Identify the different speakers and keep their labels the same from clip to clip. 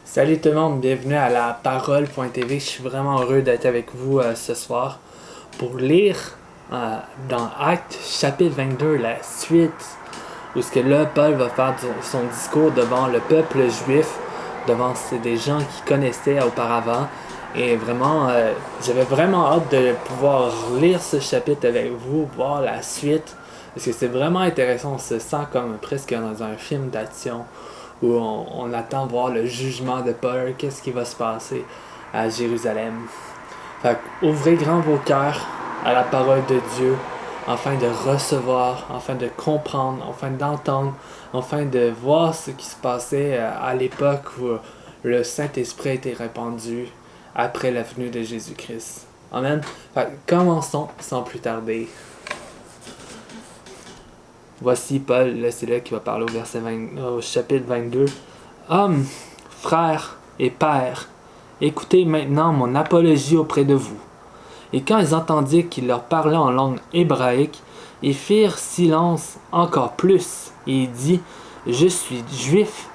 Speaker 1: Salut tout le monde, bienvenue à la parole.tv. Je suis vraiment heureux d'être avec vous ce soir pour lire dans Actes chapitre 22 la suite où ce que là Paul va faire son discours devant le peuple juif, devant des gens qui connaissaient auparavant. Et vraiment, j'avais vraiment hâte de pouvoir lire ce chapitre avec vous, voir la suite, parce que c'est vraiment intéressant. On se sent comme presque dans un film d'action où on attend voir le jugement de Paul, qu'est-ce qui va se passer à Jérusalem. Fait ouvrez grand vos cœurs à la parole de Dieu, afin de recevoir, afin de comprendre, afin d'entendre, afin de voir ce qui se passait à l'époque où le Saint-Esprit a été répandu après la venue de Jésus-Christ. Amen. Fait commençons sans plus tarder. Voici Paul, là c'est là qui va parler au chapitre 22. Hommes, frères et pères, écoutez maintenant mon apologie auprès de vous. Et quand ils entendirent qu'il leur parlait en langue hébraïque, ils firent silence encore plus. Et il dit, je suis juif,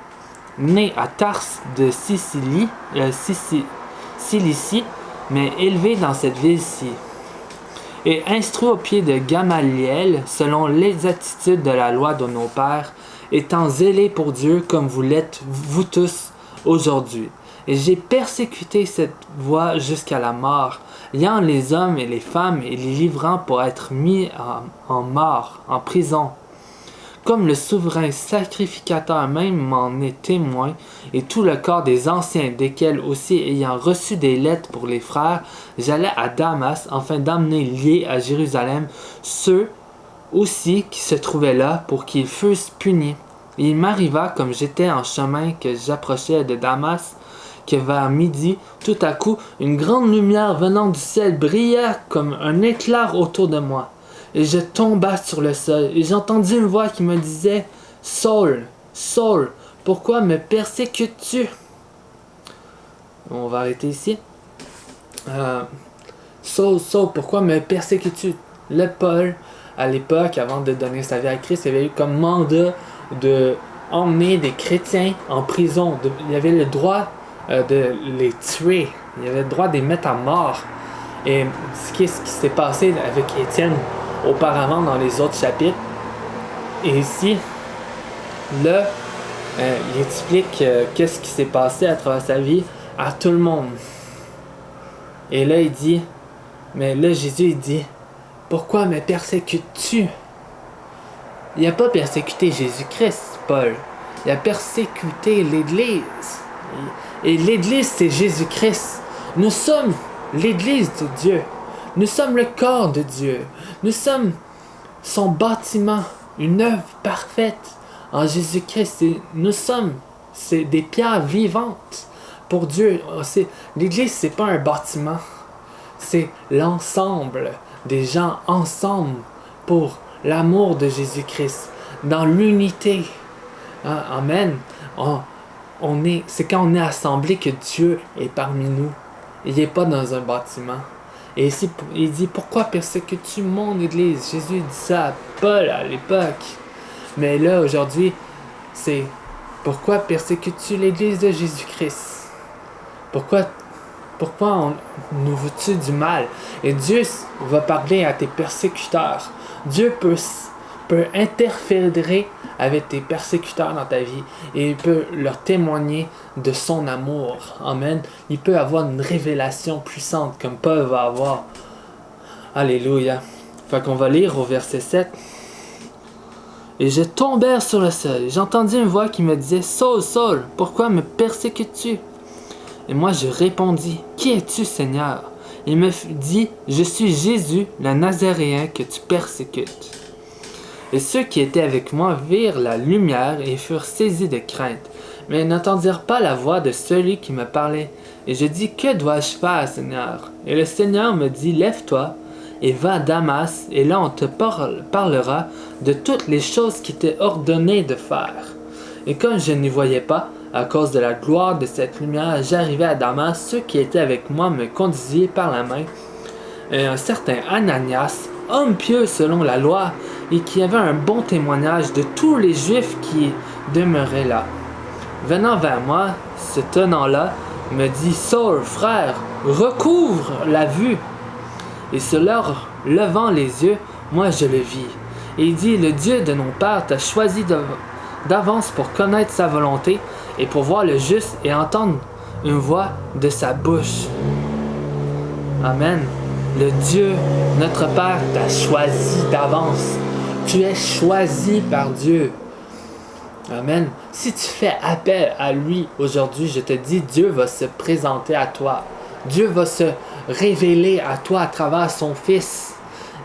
Speaker 1: né à Tars de Cilicie, mais élevé dans cette ville-ci. Et instruit au pied de Gamaliel, selon l'exactitude de la loi de nos pères, étant zélé pour Dieu comme vous l'êtes vous tous aujourd'hui. Et j'ai persécuté cette voie jusqu'à la mort, liant les hommes et les femmes et les livrant pour être mis en mort, en prison. Comme le souverain sacrificateur même m'en est témoin, et tout le corps des anciens, desquels aussi ayant reçu des lettres pour les frères, j'allais à Damas, afin d'amener liés à Jérusalem ceux aussi qui se trouvaient là, pour qu'ils fussent punis. Et il m'arriva, comme j'étais en chemin, que j'approchais de Damas, que vers midi, tout à coup, une grande lumière venant du ciel brilla comme un éclair autour de moi. Et je tomba sur le sol, et j'entendis une voix qui me disait « Saul, Saul, pourquoi me persécutes-tu » On va arrêter ici. Saul, Saul, pourquoi me persécutes-tu? Le Paul, à l'époque, avant de donner sa vie à Christ, il avait eu comme mandat de emmener des chrétiens en prison. Il avait le droit de les tuer. Il avait le droit de les mettre à mort. Et ce qui s'est passé avec Étienne auparavant dans les autres chapitres. Et ici, là, il explique qu'est-ce qui s'est passé à travers sa vie à tout le monde. Et là, il dit, mais là, Jésus, il dit, pourquoi me persécutes-tu? Il n'a pas persécuté Jésus-Christ, Paul. Il a persécuté l'Église. Et l'Église, c'est Jésus-Christ. Nous sommes l'Église de Dieu. Nous sommes le corps de Dieu. Nous sommes son bâtiment, une œuvre parfaite en Jésus-Christ. Nous sommes des pierres vivantes pour Dieu. L'Église, c'est pas un bâtiment. C'est l'ensemble des gens ensemble pour l'amour de Jésus-Christ, dans l'unité. Amen. C'est quand on est assemblés que Dieu est parmi nous. Il n'est pas dans un bâtiment. Et ici, il dit, pourquoi persécutes-tu mon Église? Jésus dit ça à Paul à l'époque. Mais là, aujourd'hui, c'est, pourquoi persécutes-tu l'Église de Jésus-Christ? Pourquoi nous veux-tu du mal? Et Dieu va parler à tes persécuteurs. Dieu peut interférer avec tes persécuteurs dans ta vie et il peut leur témoigner de son amour. Amen. Il peut avoir une révélation puissante comme Paul va avoir. Alléluia. Fait qu'on va lire au verset 7. Et je tombai sur le sol. J'entendis une voix qui me disait « Saul, Saul, pourquoi me persécutes-tu » Et moi je répondis « Qui es-tu, Seigneur » Il me dit « Je suis Jésus, le Nazaréen que tu persécutes. » Et ceux qui étaient avec moi virent la lumière et furent saisis de crainte. Mais ils n'entendirent pas la voix de celui qui me parlait. Et je dis, que dois-je faire, Seigneur? Et le Seigneur me dit, lève-toi et va à Damas, et là on te parlera de toutes les choses qui t'est ordonné de faire. Et comme je n'y voyais pas, à cause de la gloire de cette lumière, j'arrivai à Damas. Ceux qui étaient avec moi me conduisirent par la main. Et un certain Ananias, homme pieux selon la loi, et qui avait un bon témoignage de tous les Juifs qui demeuraient là. Venant vers moi, se tenant-là, me dit, Saul, frère, recouvre la vue. Et se leur levant les yeux, moi je le vis. Et il dit, le Dieu de nos pères t'a choisi d'avance pour connaître sa volonté et pour voir le juste et entendre une voix de sa bouche. Amen. Le Dieu, notre Père, t'a choisi d'avance. Tu es choisi par Dieu. Amen. Si tu fais appel à lui aujourd'hui, je te dis, Dieu va se présenter à toi. Dieu va se révéler à toi à travers son Fils.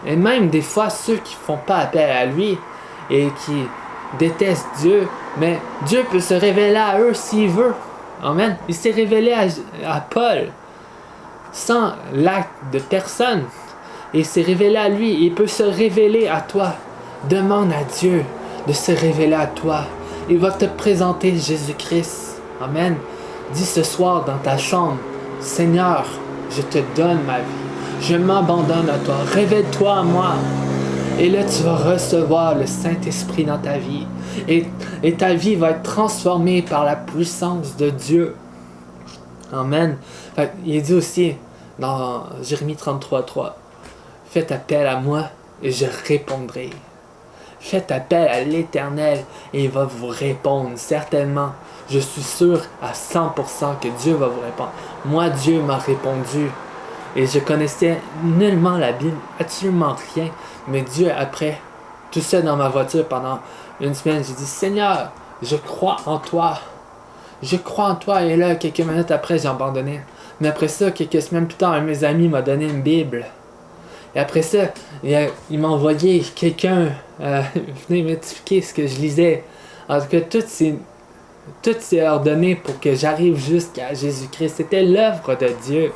Speaker 1: Et même des fois, ceux qui ne font pas appel à lui et qui détestent Dieu, mais Dieu peut se révéler à eux s'il veut. Amen. Il s'est révélé à Paul sans l'acte de personne. Et il s'est révélé à lui. Il peut se révéler à toi. Demande à Dieu de se révéler à toi. Il va te présenter Jésus-Christ. Amen. Dis ce soir dans ta chambre, Seigneur, je te donne ma vie. Je m'abandonne à toi. Révèle-toi à moi. Et là, tu vas recevoir le Saint-Esprit dans ta vie. Et ta vie va être transformée par la puissance de Dieu. Amen. Il dit aussi dans Jérémie 33:3, faites appel à moi et je répondrai. Faites appel à l'Éternel et il va vous répondre. Certainement, je suis sûr à 100% que Dieu va vous répondre. Moi, Dieu m'a répondu. Et je connaissais nullement la Bible, absolument rien. Mais Dieu, après, tout seul dans ma voiture pendant une semaine, j'ai dit, Seigneur, je crois en toi. Je crois en toi. Et là, quelques minutes après, j'ai abandonné. Mais après ça, quelques semaines plus tard, un de mes amis m'a donné une Bible. Et après ça, il m'a envoyé quelqu'un venir m'expliquer ce que je lisais. En tout cas, tout s'est ordonné pour que j'arrive jusqu'à Jésus-Christ. C'était l'œuvre de Dieu.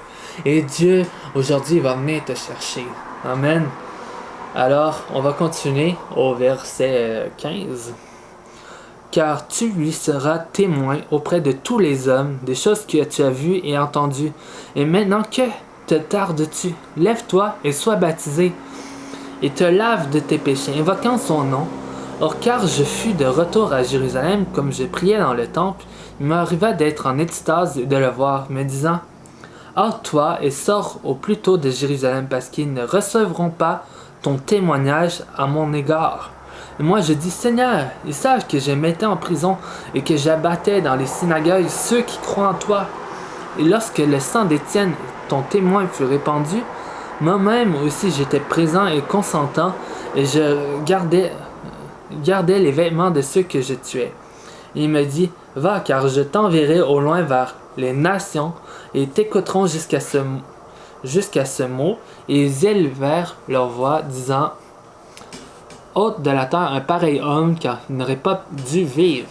Speaker 1: Et Dieu, aujourd'hui, va venir te chercher. Amen. Alors, on va continuer au verset 15. Car tu lui seras témoin auprès de tous les hommes des choses que tu as vues et entendues. Et maintenant, que te tardes-tu? Lève-toi et sois baptisé, et te lave de tes péchés, invoquant son nom. Or, car je fus de retour à Jérusalem, comme je priais dans le temple, il m'arriva d'être en extase et de le voir, me disant, hâte-toi et sors au plus tôt de Jérusalem, parce qu'ils ne recevront pas ton témoignage à mon égard. Et moi je dis, Seigneur, ils savent que je mettais en prison et que j'abattais dans les synagogues ceux qui croient en toi. Et lorsque le sang d'Étienne, ton témoin, fut répandu, moi-même aussi j'étais présent et consentant, et je gardais les vêtements de ceux que je tuais. Et il me dit, va, car je t'enverrai au loin vers les nations, et t'écouteront jusqu'à ce mot. Et ils élevèrent leur voix, disant, ôte de la terre un pareil homme, car il n'aurait pas dû vivre.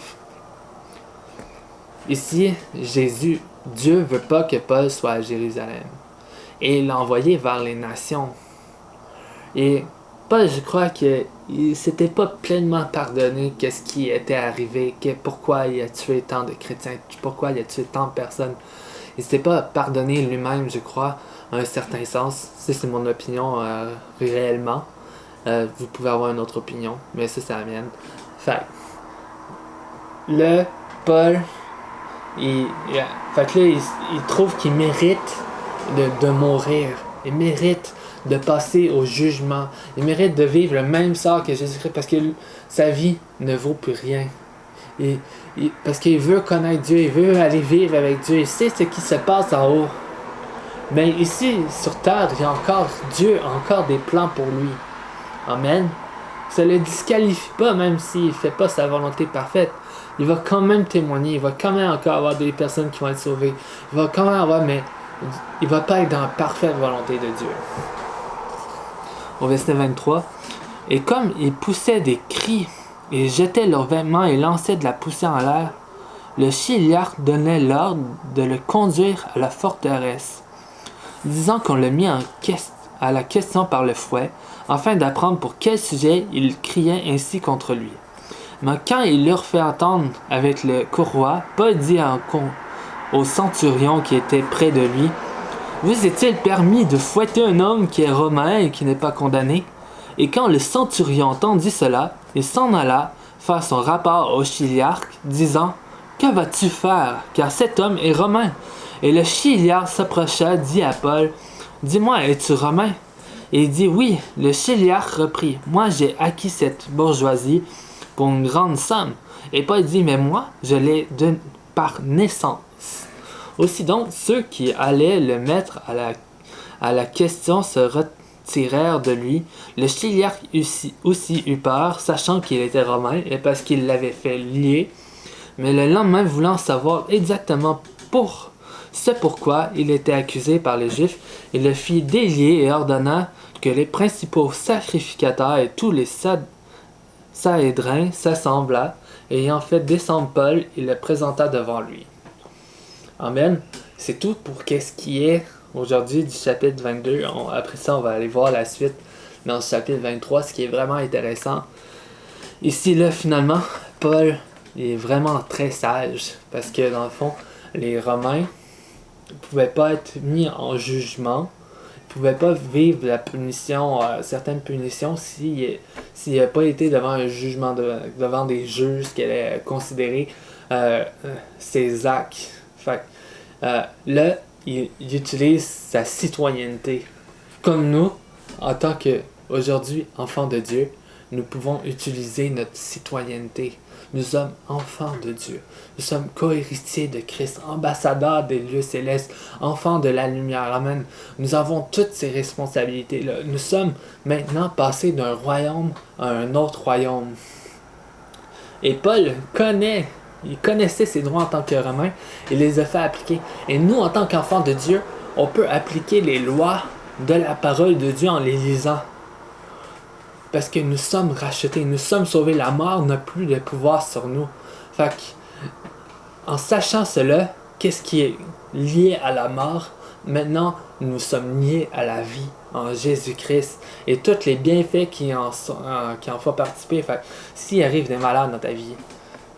Speaker 1: Ici, Dieu veut pas que Paul soit à Jérusalem. Et il l'a envoyé vers les nations. Et Paul, je crois qu'il ne s'était pas pleinement pardonné qu'est-ce qui était arrivé, pourquoi il a tué tant de chrétiens, pourquoi il a tué tant de personnes. Il ne s'était pas pardonné lui-même, je crois, à un certain sens. Ça, c'est mon opinion réellement. Vous pouvez avoir une autre opinion, mais ça, c'est la mienne. Fait Paul, il trouve qu'il mérite de mourir. Il mérite de passer au jugement. Il mérite de vivre le même sort que Jésus-Christ parce que sa vie ne vaut plus rien. Parce qu'il veut connaître Dieu, il veut aller vivre avec Dieu. Il sait ce qui se passe en haut. Mais ici, sur terre, Dieu a encore des plans pour lui. Amen. Ça ne le disqualifie pas, même s'il ne fait pas sa volonté parfaite. Il va quand même témoigner. Il va quand même encore avoir des personnes qui vont être sauvées. Il va quand même avoir, mais il ne va pas être dans la parfaite volonté de Dieu. Au verset 23. Et comme ils poussaient des cris, et jetaient leurs vêtements et lançaient de la poussière en l'air, le chiliarque donnait l'ordre de le conduire à la forteresse, disant qu'on le mit à la question par le fouet, afin d'apprendre pour quel sujet il criait ainsi contre lui. Mais quand ils l'eurent fait entendre avec le courroie, Paul dit au centurion qui était près de lui, « Vous est-il permis de fouetter un homme qui est romain et qui n'est pas condamné? » Et quand le centurion entendit cela, il s'en alla faire son rapport au chiliarque, disant, « que vas-tu faire? Car cet homme est romain. Et le chiliard s'approcha, dit à Paul, dis-moi, es-tu romain? Et il dit, oui. Le chiliard reprit, moi j'ai acquis cette bourgeoisie pour une grande somme. Et Paul dit, mais moi, je l'ai par naissance. Aussi donc, ceux qui allaient le mettre à la question se retirèrent de lui. Le chiliarque aussi eut peur, sachant qu'il était romain, et parce qu'il l'avait fait lier. Mais le lendemain, voulant savoir exactement pourquoi il était accusé par les Juifs, il le fit délier et ordonna que les principaux sacrificateurs et tous les Sahédrins s'assembla, ayant fait descendre Paul, il le présenta devant lui. Amen. C'est tout pour qu'est-ce qui est aujourd'hui du chapitre 22. Après ça, on va aller voir la suite dans le chapitre 23, ce qui est vraiment intéressant. Ici, là, finalement, Paul est vraiment très sage, parce que dans le fond, les Romains ne pouvaient pas être mis en jugement, ne pouvaient pas vivre la punition, certaines punitions s'il n'a pas été devant un jugement, devant des juges qui allaient considérer ses actes. Fait là, il utilise sa citoyenneté. Comme nous, en tant qu'aujourd'hui enfants de Dieu, nous pouvons utiliser notre citoyenneté. Nous sommes enfants de Dieu. Nous sommes co-héritiers de Christ, ambassadeurs des lieux célestes, enfants de la lumière. Amen. Nous avons toutes ces responsabilités-là. Nous sommes maintenant passés d'un royaume à un autre royaume. Et Paul il connaissait ses droits en tant que Romain, il les a fait appliquer. Et nous, en tant qu'enfants de Dieu, on peut appliquer les lois de la parole de Dieu en les lisant. Parce que nous sommes rachetés, nous sommes sauvés. La mort n'a plus de pouvoir sur nous. Fait que, en sachant cela, qu'est-ce qui est lié à la mort? Maintenant, nous sommes liés à la vie en Jésus-Christ. Et tous les bienfaits qui en font participer. Fait que, s'il arrive des malades dans ta vie,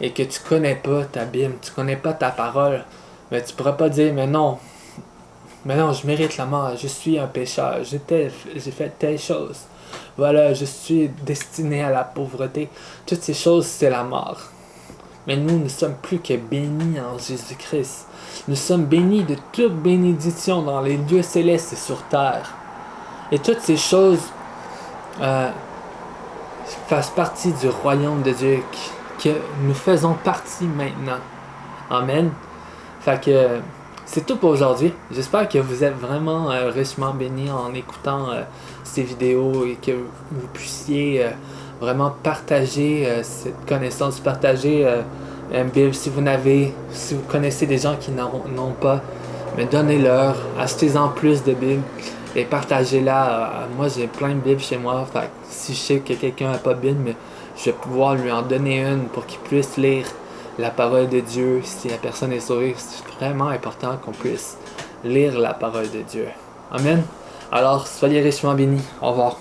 Speaker 1: et que tu connais pas ta Bible, tu connais pas ta parole, mais tu pourras pas dire, mais non, je mérite la mort, je suis un pécheur, j'ai fait telle chose. Voilà, je suis destiné à la pauvreté. Toutes ces choses, c'est la mort. Mais nous ne sommes plus que bénis en Jésus-Christ. Nous sommes bénis de toute bénédiction dans les lieux célestes et sur terre. Et toutes ces choses fassent partie du royaume de Dieu que nous faisons partie maintenant. Amen. Fait que c'est tout pour aujourd'hui. J'espère que vous êtes vraiment richement bénis en écoutant ces vidéos et que vous puissiez vraiment partager cette connaissance, partager une Bible si vous connaissez des gens qui n'en ont pas, mais donnez-leur, achetez-en plus de Bibles et partagez-la. Moi, j'ai plein de Bibles chez moi, fait que si je sais que quelqu'un n'a pas de Bible, mais je vais pouvoir lui en donner une pour qu'il puisse lire la parole de Dieu. Si la personne est sauvée, c'est vraiment important qu'on puisse lire la parole de Dieu. Amen. Alors, soyez richement bénis. Au revoir.